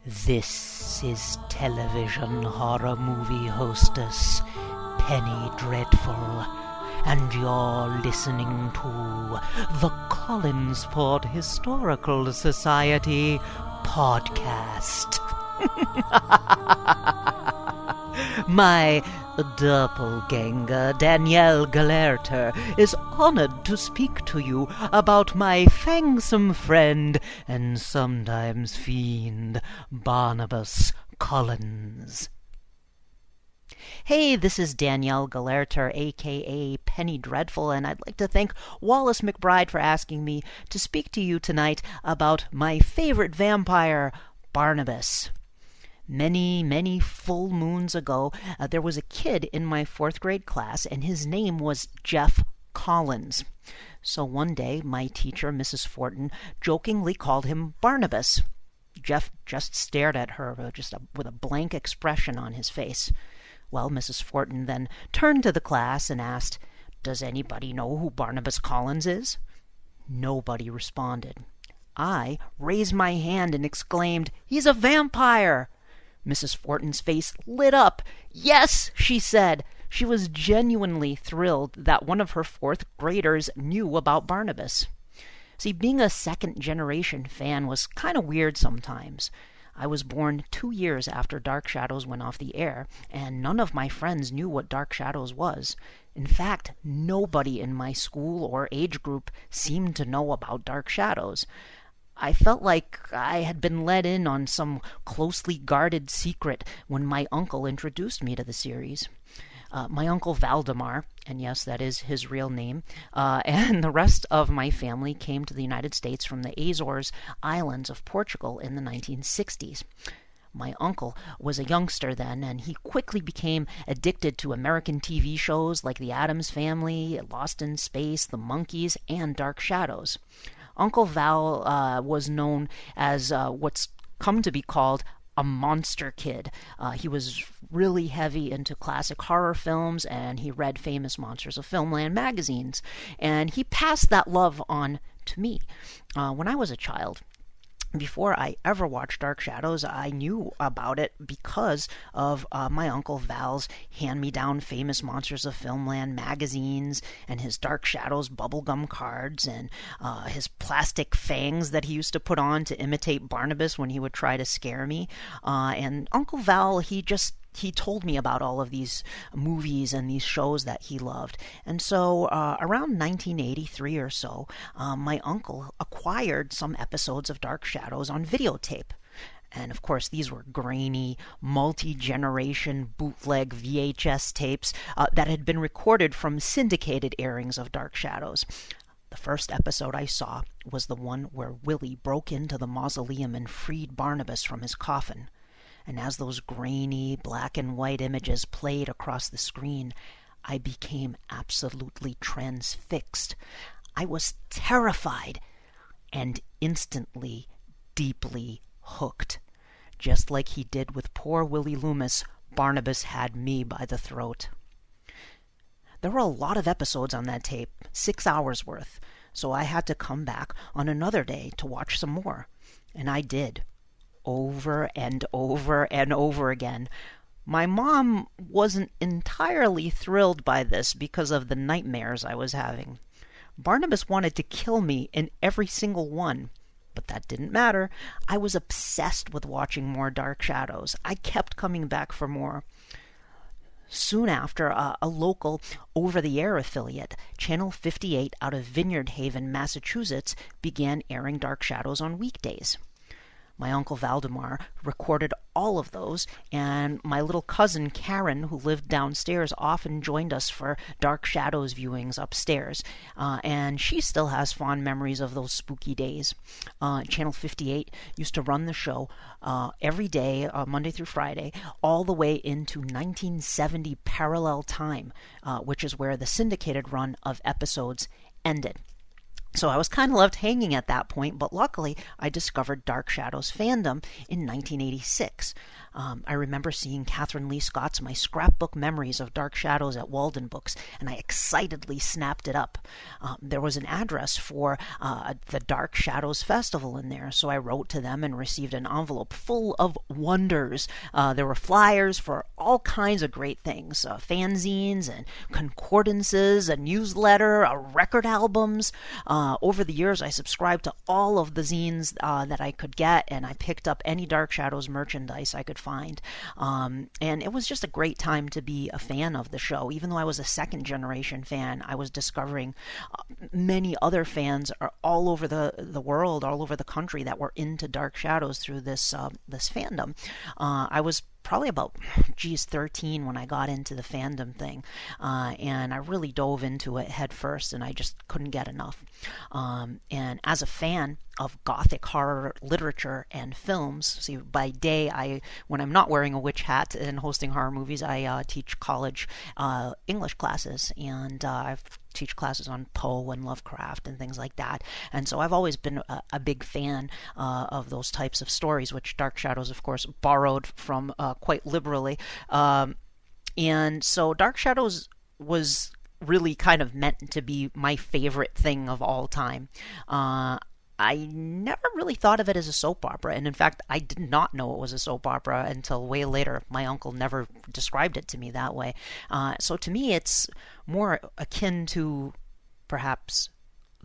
This is television horror movie hostess Penny Dreadful, and you're listening to the Collinsport Historical Society podcast. My doppelganger, Danielle Gelehrter, is honored to speak to you about my fangsome friend and sometimes fiend, Barnabas Collins. Hey, this is Danielle Gelehrter, a.k.a. Penny Dreadful, and I'd like to thank Wallace McBride for asking me to speak to you tonight about my favorite vampire, Barnabas. Many full moons ago, there was a kid in my 4th grade class, and his name was Jeff Collins. So one day, my teacher, Mrs. Fortin, jokingly called him Barnabas. Jeff just stared at her with a blank expression on his face. Well, Mrs. Fortin then turned to the class and asked, "Does anybody know who Barnabas Collins is?" Nobody responded. I raised my hand and exclaimed, "He's a vampire!" Mrs. Fortin's face lit up. "Yes," she said. She was genuinely thrilled that one of her 4th graders knew about Barnabas. See, being a second-generation fan was kind of weird sometimes. I was born 2 years after Dark Shadows went off the air, and none of my friends knew what Dark Shadows was. In fact, nobody in my school or age group seemed to know about Dark Shadows. I felt like I had been let in on some closely guarded secret when my uncle introduced me to the series. My uncle Valdemar, and yes, that is his real name, and the rest of my family came to the United States from the Azores Islands of Portugal in the 1960s. My uncle was a youngster then, and he quickly became addicted to American TV shows like The Addams Family, Lost in Space, The Monkees, and Dark Shadows. Uncle Val was known as what's come to be called a monster kid. He was really heavy into classic horror films, and he read famous Monsters of Filmland magazines. And he passed that love on to me. When I was a child, before I ever watched Dark Shadows, I knew about it because of my Uncle Val's hand-me-down famous Monsters of Filmland magazines and his Dark Shadows bubblegum cards and his plastic fangs that he used to put on to imitate Barnabas when he would try to scare me. And Uncle Val, he told me about all of these movies and these shows that he loved. And so around 1983 or so, my uncle acquired some episodes of Dark Shadows on videotape. And of course, these were grainy, multi-generation bootleg VHS tapes that had been recorded from syndicated airings of Dark Shadows. The first episode I saw was the one where Willie broke into the mausoleum and freed Barnabas from his coffin. And as those grainy black and white images played across the screen, I became absolutely transfixed. I was terrified and instantly, deeply hooked. Just like he did with poor Willie Loomis, Barnabas had me by the throat. There were a lot of episodes on that tape, 6 hours worth, so I had to come back on another day to watch some more. And I did. Over and over and over again. My mom wasn't entirely thrilled by this because of the nightmares I was having. Barnabas wanted to kill me in every single one, but that didn't matter. I was obsessed with watching more Dark Shadows. I kept coming back for more. Soon after, a local over-the-air affiliate, Channel 58 out of Vineyard Haven, Massachusetts, began airing Dark Shadows on weekdays. My Uncle Valdemar recorded all of those, and my little cousin Karen, who lived downstairs, often joined us for Dark Shadows viewings upstairs, and she still has fond memories of those spooky days. Channel 58 used to run the show every day, Monday through Friday, all the way into 1970 parallel time, which is where the syndicated run of episodes ended. So I was kind of left hanging at that point, but luckily I discovered Dark Shadows fandom in 1986. I remember seeing Catherine Lee Scott's My Scrapbook Memories of Dark Shadows at Walden Books, and I excitedly snapped it up. There was an address for the Dark Shadows Festival in there, so I wrote to them and received an envelope full of wonders. There were flyers for all kinds of great things, fanzines and concordances, a newsletter, record albums. Over the years, I subscribed to all of the zines that I could get, and I picked up any Dark Shadows merchandise I could find. And it was just a great time to be a fan of the show. Even though I was a second generation fan, I was discovering many other fans are all over the world, all over the country, that were into Dark Shadows through this fandom. I was probably about 13 when I got into the fandom thing, and I really dove into it head first, and I just couldn't get enough. And as a fan of gothic horror literature and films, see, by day, when I'm not wearing a witch hat and hosting horror movies, I teach college English classes, and I teach classes on Poe and Lovecraft and things like that. And so I've always been a big fan of those types of stories, which Dark Shadows, of course, borrowed from quite liberally. And so Dark Shadows was really kind of meant to be my favorite thing of all time. I never really thought of it as a soap opera, and in fact, I did not know it was a soap opera until way later. My uncle never described it to me that way. So to me, it's more akin to perhaps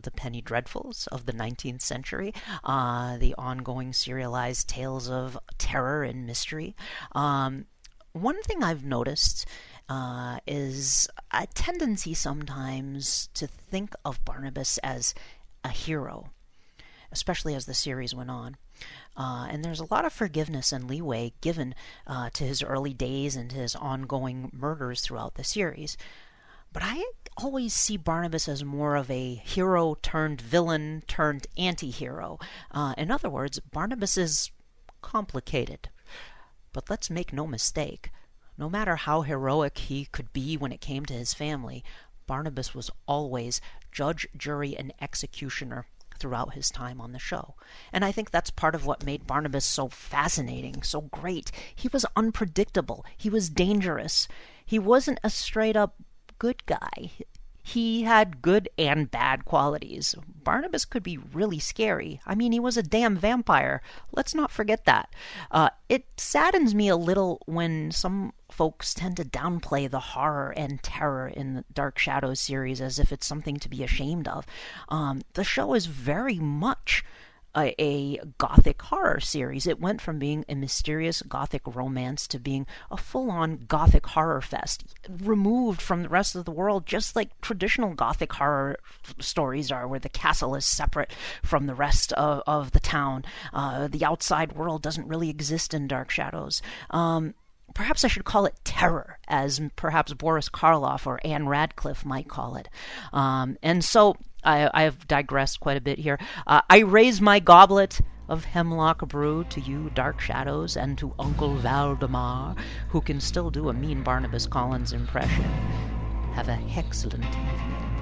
the Penny Dreadfuls of the 19th century, the ongoing serialized tales of terror and mystery. One thing I've noticed is a tendency sometimes to think of Barnabas as a hero, especially as the series went on. And there's a lot of forgiveness and leeway given to his early days and to his ongoing murders throughout the series. But I always see Barnabas as more of a hero turned villain turned anti-hero. In other words, Barnabas is complicated. But let's make no mistake, no matter how heroic he could be when it came to his family, Barnabas was always judge, jury, and executioner throughout his time on the show. And I think that's part of what made Barnabas so fascinating, so great. He was unpredictable. He was dangerous. He wasn't a straight-up good guy. He had good and bad qualities. Barnabas could be really scary. I mean, he was a damn vampire. Let's not forget that. It saddens me a little when some folks tend to downplay the horror and terror in the Dark Shadows series as if it's something to be ashamed of. The show is very much a gothic horror series. It went from being a mysterious gothic romance to being a full-on gothic horror fest, removed from the rest of the world, just like traditional gothic horror stories are, where the castle is separate from the rest of the town. The outside world doesn't really exist in Dark Shadows. Perhaps I should call it terror, as perhaps Boris Karloff or Anne Radcliffe might call it. And so I've digressed quite a bit here. I raise my goblet of hemlock brew to you, Dark Shadows, and to Uncle Valdemar, who can still do a mean Barnabas Collins impression. Have a excellent evening.